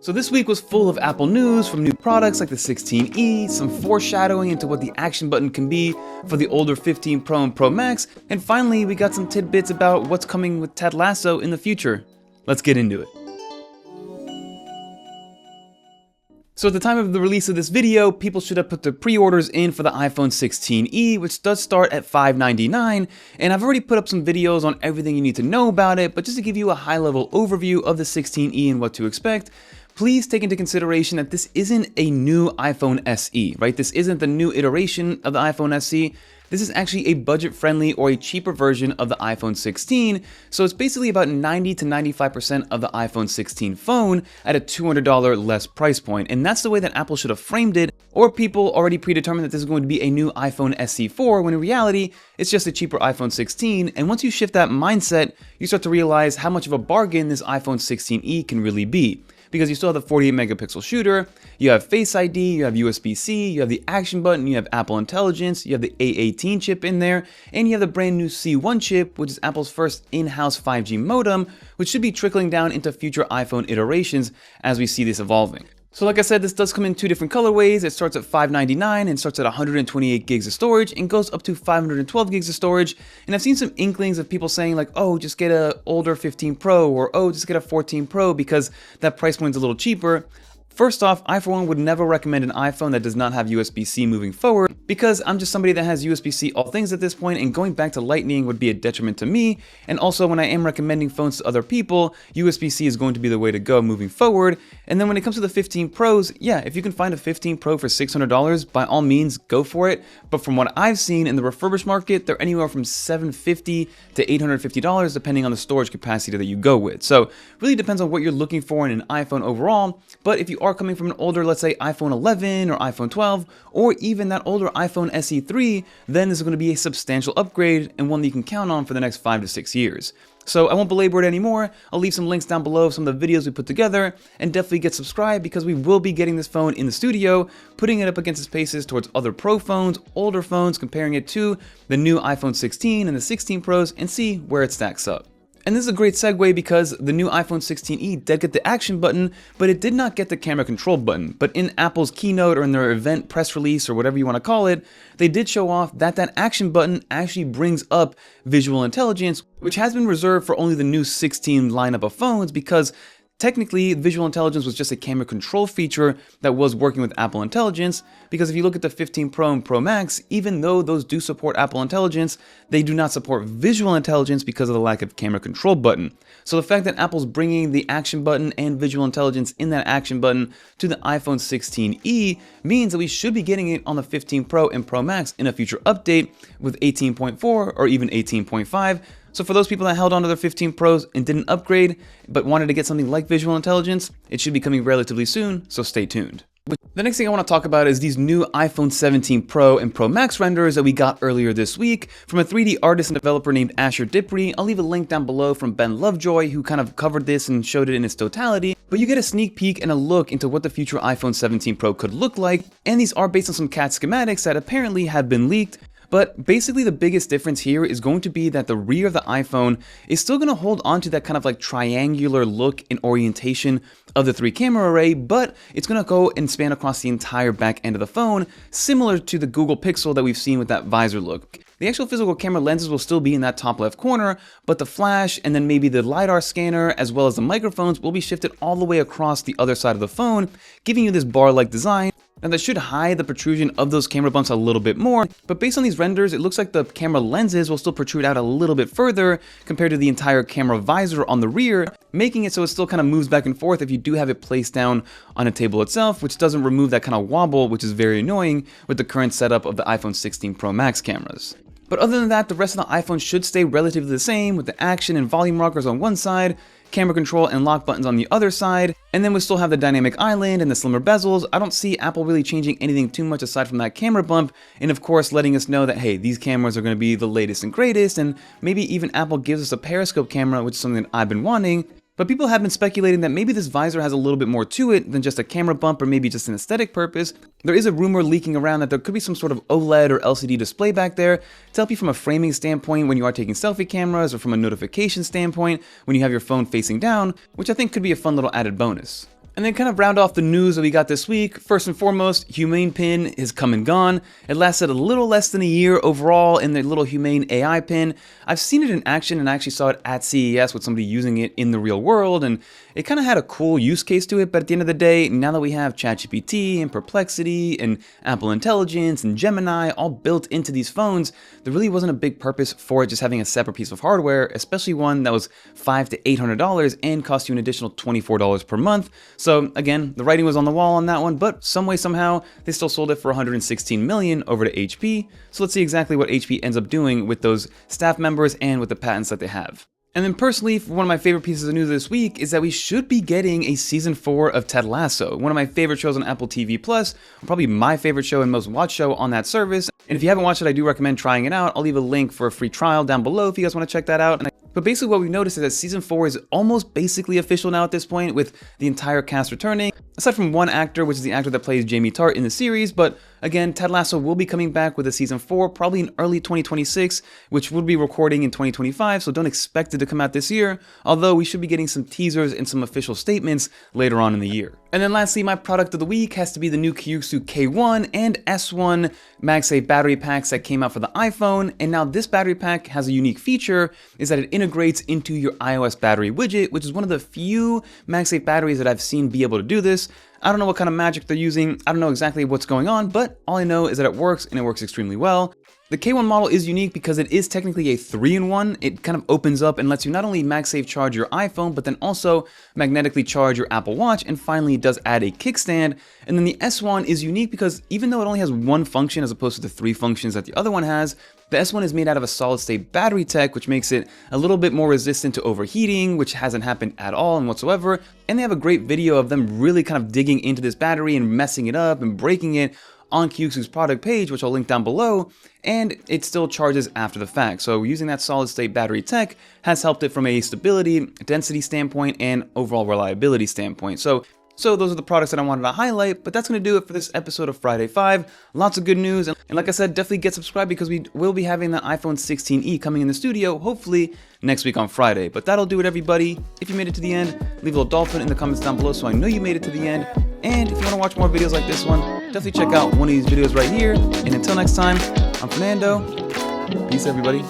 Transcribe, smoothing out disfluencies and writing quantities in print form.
So this week was full of Apple news, from new products like the 16e, some foreshadowing into what the action button can be for the older 15 Pro and Pro Max, and finally we got some tidbits about what's coming with Ted Lasso in the future. Let's get into it. So at the time of the release of this video, people should have put their pre-orders in for the iPhone 16e, which does start at $599, and I've already put up some videos on everything you need to know about it, but just to give you a high-level overview of the 16e and what to expect, please take into consideration that this isn't a new iPhone SE, right? This isn't the new iteration of the iPhone SE. This is actually a budget-friendly or a cheaper version of the iPhone 16, so it's basically about 90 to 95% of the iPhone 16 phone at a $200 less price point, and that's the way that Apple should have framed it, or people already predetermined that this is going to be a new iPhone SE4, when in reality, it's just a cheaper iPhone 16, and once you shift that mindset, you start to realize how much of a bargain this iPhone 16e can really be. Because you still have the 48 megapixel shooter, you have Face ID, you have USB-C, you have the action button, you have Apple Intelligence, you have the A18 chip in there, and you have the brand new C1 chip, which is Apple's first in-house 5G modem, which should be trickling down into future iPhone iterations as we see this evolving. So like I said, this does come in two different colorways. It starts at $599 and starts at 128 gigs of storage and goes up to 512 gigs of storage. And I've seen some inklings of people saying like, oh, just get an older 15 Pro, or oh, just get a 14 Pro because that price point's a little cheaper. First off, I for one would never recommend an iPhone that does not have USB-C moving forward, because I'm just somebody that has USB-C all things at this point, and going back to Lightning would be a detriment to me. And also, when I am recommending phones to other people, USB-C is going to be the way to go moving forward. And then when it comes to the 15 Pros, yeah, if you can find a 15 Pro for $600, by all means, go for it. But from what I've seen in the refurbished market, they're anywhere from $750 to $850, depending on the storage capacity that you go with. So really depends on what you're looking for in an iPhone overall. But if you are coming from an older, let's say iPhone 11 or iPhone 12, or even that older iPhone SE3, then this is going to be a substantial upgrade and one that you can count on for the next 5 to 6 years. So I won't belabor it anymore. I'll leave some links down below of some of the videos we put together, and definitely get subscribed because we will be getting this phone in the studio, putting it up against its paces towards other Pro phones, older phones, comparing it to the new iPhone 16 and the 16 Pros, and see where it stacks up. And this is a great segue because the new iPhone 16e did get the action button, but it did not get the camera control button. But in Apple's keynote or in their event press release or whatever you want to call it, they did show off that that action button actually brings up visual intelligence, which has been reserved for only the new 16 lineup of phones, because technically, visual intelligence was just a camera control feature that was working with Apple Intelligence, because if you look at the 15 Pro and Pro Max, even though those do support Apple Intelligence, they do not support visual intelligence because of the lack of camera control button. So the fact that Apple's bringing the action button and visual intelligence in that action button to the iPhone 16e means that we should be getting it on the 15 Pro and Pro Max in a future update with 18.4 or even 18.5. So for those people that held on to their 15 Pros and didn't upgrade, but wanted to get something like visual intelligence, it should be coming relatively soon, so stay tuned. The next thing I want to talk about is these new iPhone 17 Pro and Pro Max renders that we got earlier this week from a 3D artist and developer named Asher Dipri. I'll leave a link down below from Ben Lovejoy, who kind of covered this and showed it in its totality. But you get a sneak peek and a look into what the future iPhone 17 Pro could look like, and these are based on some CAD schematics that apparently have been leaked. But basically the biggest difference here is going to be that the rear of the iPhone is still going to hold on to that kind of like triangular look and orientation of the 3 camera array, but it's going to go and span across the entire back end of the phone, similar to the Google Pixel that we've seen with that visor look. The actual physical camera lenses will still be in that top left corner, but the flash and then maybe the LiDAR scanner as well as the microphones will be shifted all the way across the other side of the phone, giving you this bar-like design. Now that should hide the protrusion of those camera bumps a little bit more, but based on these renders, it looks like the camera lenses will still protrude out a little bit further compared to the entire camera visor on the rear, making it so it still kind of moves back and forth if you do have it placed down on a table itself, which doesn't remove that kind of wobble, which is very annoying with the current setup of the iPhone 16 Pro Max cameras. But other than that, the rest of the iPhone should stay relatively the same, with the action and volume rockers on one side, camera control and lock buttons on the other side, and then we still have the dynamic island and the slimmer bezels. I don't see Apple really changing anything too much aside from that camera bump, and of course letting us know that, hey, these cameras are going to be the latest and greatest, and maybe even Apple gives us a periscope camera, which is something that I've been wanting. But people have been speculating that maybe this visor has a little bit more to it than just a camera bump or maybe just an aesthetic purpose. There is a rumor leaking around that there could be some sort of OLED or LCD display back there to help you from a framing standpoint when you are taking selfie cameras, or from a notification standpoint when you have your phone facing down, which I think could be a fun little added bonus. And then kind of round off the news that we got this week, first and foremost, Humane Pin is come and gone. It lasted a little less than a year overall in the little Humane AI pin. I've seen it in action and I actually saw it at CES with somebody using it in the real world, and it kind of had a cool use case to it, but at the end of the day, now that we have ChatGPT and Perplexity and Apple Intelligence and Gemini all built into these phones, there really wasn't a big purpose for it just having a separate piece of hardware, especially one that was $500 to $800 and cost you an additional $24 per month. So again, the writing was on the wall on that one, but some way, somehow, they still sold it for $116 million over to HP. So let's see exactly what HP ends up doing with those staff members and with the patents that they have. And then personally, one of my favorite pieces of news this week is that we should be getting a season 4 of Ted Lasso, one of my favorite shows on Apple TV+, probably my favorite show and most watched show on that service. And if you haven't watched it, I do recommend trying it out. I'll leave a link for a free trial down below if you guys want to check that out. But basically what we've noticed is that season 4 is almost basically official now at this point, with the entire cast returning, aside from one actor, which is the actor that plays Jamie Tart in the series. But again, Ted Lasso will be coming back with a season 4, probably in early 2026, which we'll be recording in 2025, so don't expect it to come out this year, although we should be getting some teasers and some official statements later on in the year. And then lastly, my product of the week has to be the new Kuxiu K1 and S1 MagSafe battery packs that came out for the iPhone. And now this battery pack has a unique feature, is that it integrates into your iOS battery widget, which is one of the few MagSafe batteries that I've seen be able to do this. I don't know what kind of magic they're using, I don't know exactly what's going on, but all I know is that it works, and it works extremely well. The K1 model is unique because it is technically a 3-in-1. It kind of opens up and lets you not only MagSafe charge your iPhone, but then also magnetically charge your Apple Watch, and finally it does add a kickstand. And then the S1 is unique because even though it only has one function as opposed to the 3 functions that the other one has, the S1 is made out of a solid-state battery tech, which makes it a little bit more resistant to overheating, which hasn't happened at all and whatsoever. And they have a great video of them really kind of digging into this battery and messing it up and breaking it on Kuxiu's product page, which I'll link down below, and it still charges after the fact. So using that solid-state battery tech has helped it from a stability, density standpoint, and overall reliability standpoint. So those are the products that I wanted to highlight, but that's going to do it for this episode of Friday 5. Lots of good news, and like I said, definitely get subscribed because we will be having the iPhone 16e coming in the studio, hopefully next week on Friday. But that'll do it, everybody. If you made it to the end, leave a little dolphin in the comments down below so I know you made it to the end. And if you want to watch more videos like this one, definitely check out one of these videos right here. And until next time, I'm Fernando. Peace, everybody.